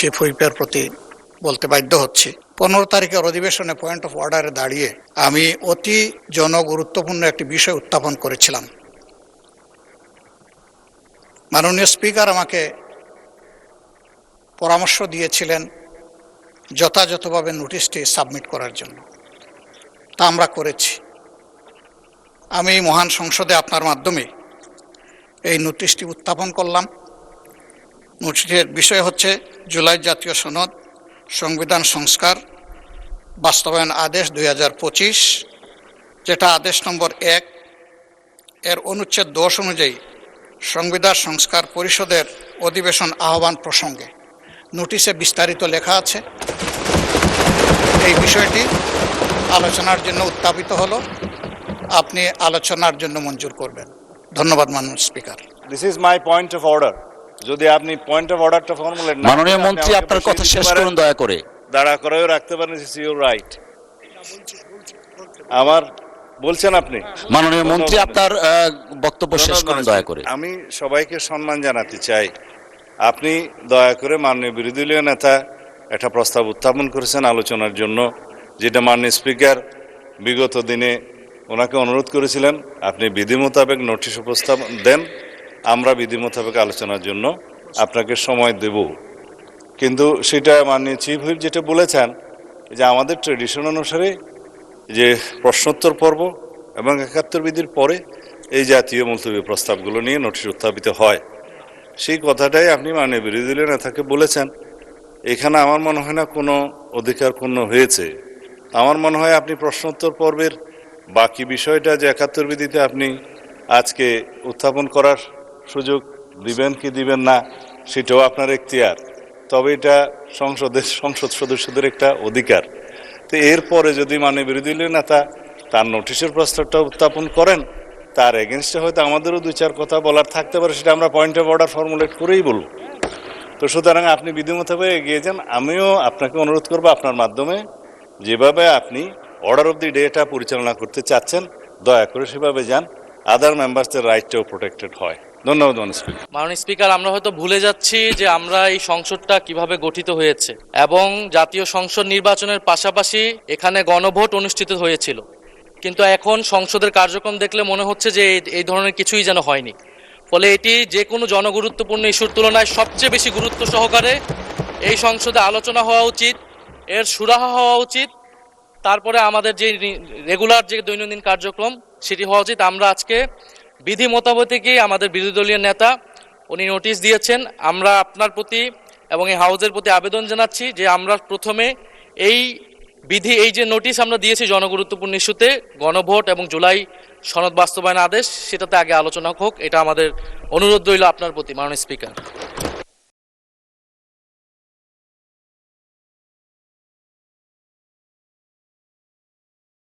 Chief হুইপের প্রতি বলতে বাধ্য হচ্ছি। 15 তারিখের অধিবেশনে পয়েন্ট অফ অর্ডারে দাঁড়িয়ে আমি অতি জনগুরুত্বপূর্ণ একটি বিষয় উত্থাপন করেছিলাম। মাননীয় স্পিকার আমাকে পরামর্শ দিয়েছিলেন যথাযথভাবে নোটিশটি সাবমিট করার জন্য, তা আমরা করেছি। আমি মহান সংসদে আপনার মাধ্যমে এই নোটিশটি উত্থাপন করলাম। নোটিশের বিষয় হচ্ছে জুলাই জাতীয় সনদ সংবিধান সংস্কার বাস্তবায়ন আদেশ 2025, যেটা আদেশ নম্বর 1 এর অনুচ্ছেদ 10 অনুযায়ী সংবিধান সংস্কার পরিষদের অধিবেশন আহ্বান প্রসঙ্গে। নোটিশে বিস্তারিত লেখা আছে। এই বিষয়টি আলোচনার জন্য উত্থাপিত হলো। আপনি আলোচনার জন্য মঞ্জুর করবেন। ধন্যবাদ মাননীয় speaker. This is my point of order. যদি আপনি পয়েন্ট অফ অর্ডারটা ফর্মুলেট না, মাননীয় মন্ত্রী আপনার কথা শেষ করুন দয়া করে। দাঁড়া করেও রাখতে পারেন, ইটস ইউর রাইট। আমার বলছেন আপনি। মাননীয় মন্ত্রী আপনার বক্তব্য শেষ করুন দয়া করে। আমি সবাইকে সম্মান জানাতে চাই। আপনি দয়া করে মাননীয় বিরোধী দলীয় নেতা একটা প্রস্তাব উত্থাপন করেছেন আলোচনার জন্য, যেটা মাননীয় স্পিকার বিগত দিনে ওনাকে অনুরোধ করেছিলেন আপনি বিধি মোতাবেক নোটিশ উপস্থাপন দেন, আমরা বিধি মোতাবেক আলোচনার জন্য আপনাকে সময় দেব। কিন্তু সেটা মাননীয় চিফ হুইপ যেটা বলেছেন যে আমাদের ট্রেডিশন অনুসারে যে প্রশ্নোত্তর পর্ব এবং 71 বিধির পরে এই জাতীয় মুলতবি প্রস্তাবগুলো নিয়ে নোটিশ উত্থাপিত হয়, সেই কথাটাই আপনি মাননীয় বিরোধী দলীয় নেতাকে বলেছেন। এখানে আমার মনে হয় না কোনো অধিকার ক্ষুণ্ণ হয়েছে। আমার মনে হয় আপনি প্রশ্নোত্তর পর্বের বাকি বিষয়টা যে 71 বিধিতে আপনি আজকে উত্থাপন করার সুযোগ দিবেন কি দিবেন না সেটাও আপনার এখতিয়ার, তবে এটা সংসদ সদস্যদের একটা অধিকার। তো এরপরে যদি মাননীয় বিরোধী দলীয় নেতা তার নোটিশের প্রস্তাবটা উত্থাপন করেন, তার এগেনস্টে হয়তো আমাদেরও 2-4 কথা বলার থাকতে পারে, সেটা আমরা পয়েন্ট অফ অর্ডার ফর্মুলেট করেই বলব। তো সুতরাং আপনি বিধি মোতাবেক এগিয়ে যান। আমিও আপনাকে অনুরোধ করবো আপনার মাধ্যমে যেভাবে আপনি অর্ডার অফ দি ডেটা পরিচালনা করতে চাচ্ছেন দয়া করে সেভাবে যান, আদার মেম্বার্সদের রাইটটাও প্রোটেক্টেড হয়। ধন্যবাদ মাননীয় স্পিকার, আমরা হয়তো ভুলে যাচ্ছি যে আমরা এই সংসদটা কিভাবে গঠিত হয়েছে এবং জাতীয় সংসদ নির্বাচনের পাশাপাশি এখানে গণভোট অনুষ্ঠিত হয়েছিল, কিন্তু এখন সংসদের কার্যক্রম দেখলে মনে হচ্ছে যে এই ধরনের কিছুই যেন হয়নি। ফলে এটি যে কোনো জনগুরুত্বপূর্ণ ইস্যুর তুলনায় সবচেয়ে বেশি গুরুত্ব সহকারে এই সংসদে আলোচনা হওয়া উচিত, এর সুরাহা হওয়া উচিত, তারপরে আমাদের যে রেগুলার যে দৈনন্দিন কার্যক্রম সেটি হওয়া উচিত। আমরা আজকে বিধি মোতাবেকই আমাদের বিরোধী দলীয় নেতা উনি নোটিশ দিয়েছেন। আমরা আপনার প্রতি এবং এই হাউজের প্রতি আবেদন জানাচ্ছি যে আমরা প্রথমে এই যে নোটিশ আমরা দিয়েছি জনগুরুত্বপূর্ণ ইস্যুতে গণভোট এবং জুলাই সনদ বাস্তবায়ন আদেশ, সেটাতে আগে আলোচনা হোক। এটা আমাদের অনুরোধ রইল আপনার প্রতি মাননীয় স্পিকার।